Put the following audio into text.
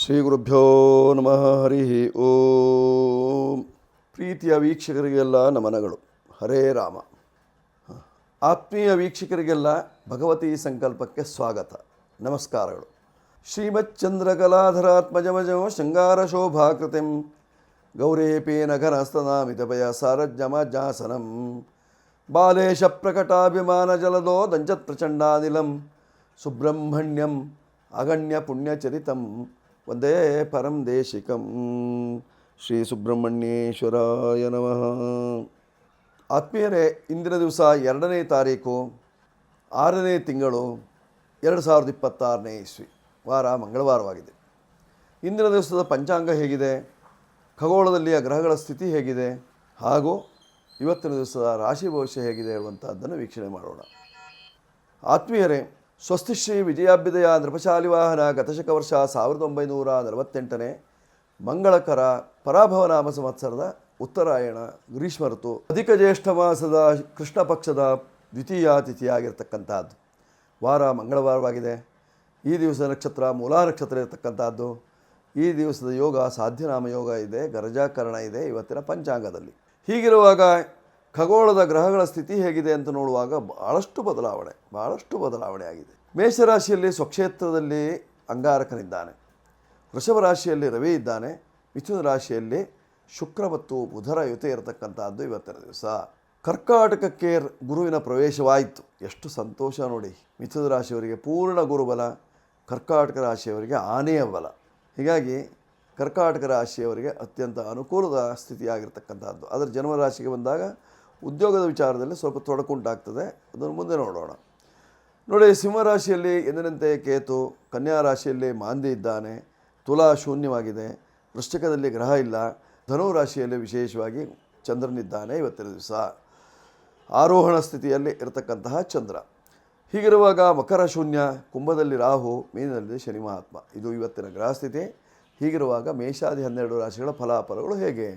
ಶ್ರೀ ಗುರುಭ್ಯೋ ನಮಃ. ಹರಿ ಓಂ. ಪ್ರೀತಿಯ ವೀಕ್ಷಕರಿಗೆಲ್ಲ ನಮನಗಳು. ಹರೇ ರಾಮ. ಆತ್ಮೀಯ ವೀಕ್ಷಕರಿಗೆಲ್ಲ ಭಗವತಿ ಸಂಕಲ್ಪಕ್ಕೆ ಸ್ವಾಗತ, ನಮಸ್ಕಾರಗಳು. ಶ್ರೀಮಚ್ಚಂದ್ರಕಲಾಧರಾತ್ಮಜಮಜೋ ಶೃಂಗಾರ ಶೋಭಾಕೃತಿಂ ಗೌರೇಪೇನ ಘನಸ್ತನಾಮಿತಭಯ ಸಾರಜ್ಞಮಜಾಸನಂ ಬಾಲೇಶ ಪ್ರಕಟಾಭಿಮಾನ ಜಲದೋ ದಂಚತ್ ಪ್ರಚಂಡಾನಿಲಂ ಸುಬ್ರಹ್ಮಣ್ಯಂ ಅಗಣ್ಯ ಪುಣ್ಯಚರಿತಂ ವಂದೇ ಪರಂ ದೇಶಿಕಂ. ಶ್ರೀ ಸುಬ್ರಹ್ಮಣ್ಯೇಶ್ವರಾಯ ನಮಃ. ಆತ್ಮೀಯರೇ, ಇಂದಿನ ದಿವಸ 2ನೇ ತಾರೀಕು 6ನೇ ತಿಂಗಳು 2026ನೇ ಇಸ್ವಿ, ವಾರ ಮಂಗಳವಾರವಾಗಿದೆ. ಇಂದಿನ ದಿವಸದ ಪಂಚಾಂಗ ಹೇಗಿದೆ, ಖಗೋಳದಲ್ಲಿಯ ಗ್ರಹಗಳ ಸ್ಥಿತಿ ಹೇಗಿದೆ, ಹಾಗೂ ಇವತ್ತಿನ ದಿವಸದ ರಾಶಿ ಭವಿಷ್ಯ ಹೇಗಿದೆ ಹೇಳುವಂಥದ್ದನ್ನು ವೀಕ್ಷಣೆ ಮಾಡೋಣ. ಆತ್ಮೀಯರೇ, ಸ್ವಸ್ತಿಶ್ರೀ ವಿಜಯಾಭ್ಯುದಯ ನೃಪಶಾಲಿವಾಹನ ಗತಶಕ ವರ್ಷ 1948ನೇ ಮಂಗಳಕರ ಪರಾಭವನಾಮ ಸಂವತ್ಸರದ ಉತ್ತರಾಯಣ ಗ್ರೀಷ್ಮ ಋತು ಅಧಿಕ ಜ್ಯೇಷ್ಠ ಮಾಸದ ಕೃಷ್ಣ ಪಕ್ಷದ ದ್ವಿತೀಯ ತಿಥಿಯಾಗಿರ್ತಕ್ಕಂಥದ್ದು. ವಾರ ಮಂಗಳವಾರವಾಗಿದೆ. ಈ ದಿವಸ ನಕ್ಷತ್ರ ಮೂಲಾ ನಕ್ಷತ್ರ ಇರತಕ್ಕಂಥದ್ದು. ಈ ದಿವಸದ ಯೋಗ ಸಾಧ್ಯನಾಮ ಯೋಗ ಇದೆ, ಗರಜಾಕರಣ ಇದೆ ಇವತ್ತಿನ ಪಂಚಾಂಗದಲ್ಲಿ. ಹೀಗಿರುವಾಗ ಖಗೋಳದ ಗ್ರಹಗಳ ಸ್ಥಿತಿ ಹೇಗಿದೆ ಅಂತ ನೋಡುವಾಗ ಭಾಳಷ್ಟು ಬದಲಾವಣೆ ಆಗಿದೆ. ಮೇಷರಾಶಿಯಲ್ಲಿ ಸ್ವಕ್ಷೇತ್ರದಲ್ಲಿ ಅಂಗಾರಕನಿದ್ದಾನೆ, ವೃಷಭ ರಾಶಿಯಲ್ಲಿ ರವಿ ಇದ್ದಾನೆ, ಮಿಥುನ ರಾಶಿಯಲ್ಲಿ ಶುಕ್ರ ಮತ್ತು ಬುಧರ ಯುತಿ ಇರತಕ್ಕಂಥದ್ದು ಇವತ್ತಿನ ದಿವಸ. ಕರ್ಕಾಟಕಕ್ಕೆ ಗುರುವಿನ ಪ್ರವೇಶವಾಯಿತು, ಎಷ್ಟು ಸಂತೋಷ ನೋಡಿ. ಮಿಥುನ ರಾಶಿಯವರಿಗೆ ಪೂರ್ಣ ಗುರುಬಲ, ಕರ್ಕಾಟಕ ರಾಶಿಯವರಿಗೆ ಆನೆಯ ಬಲ. ಹೀಗಾಗಿ ಕರ್ಕಾಟಕ ರಾಶಿಯವರಿಗೆ ಅತ್ಯಂತ ಅನುಕೂಲದ ಸ್ಥಿತಿಯಾಗಿರ್ತಕ್ಕಂಥದ್ದು. ಅದರ ಜನ್ಮರಾಶಿಗೆ ಬಂದಾಗ ಉದ್ಯೋಗದ ವಿಚಾರದಲ್ಲಿ ಸ್ವಲ್ಪ ತೊಡಕುಂಟಾಗ್ತದೆ, ಅದನ್ನು ಮುಂದೆ ನೋಡೋಣ. ನೋಡಿ, ಸಿಂಹರಾಶಿಯಲ್ಲಿ ಎಂದಿನಂತೆ ಕೇತು, ಕನ್ಯಾ ರಾಶಿಯಲ್ಲಿ ಮಾಂದಿ ಇದ್ದಾನೆ, ತುಲಾ ಶೂನ್ಯವಾಗಿದೆ, ವೃಶ್ಚಿಕದಲ್ಲಿ ಗ್ರಹ ಇಲ್ಲ, ಧನು ರಾಶಿಯಲ್ಲಿ ವಿಶೇಷವಾಗಿ ಚಂದ್ರನಿದ್ದಾನೆ ಇವತ್ತಿನ ದಿವಸ. ಆರೋಹಣ ಸ್ಥಿತಿಯಲ್ಲಿ ಇರತಕ್ಕಂತಹ ಚಂದ್ರ. ಹೀಗಿರುವಾಗ ಮಕರ ಶೂನ್ಯ, ಕುಂಭದಲ್ಲಿ ರಾಹು, ಮೀನದಲ್ಲಿ ಶನಿ ಮಹಾತ್ಮ. ಇದು ಇವತ್ತಿನ ಗ್ರಹ ಸ್ಥಿತಿ. ಹೀಗಿರುವಾಗ ಮೇಷಾದಿ 12 ರಾಶಿಗಳ ಫಲಾಫಲಗಳು ಹೇಗೆ?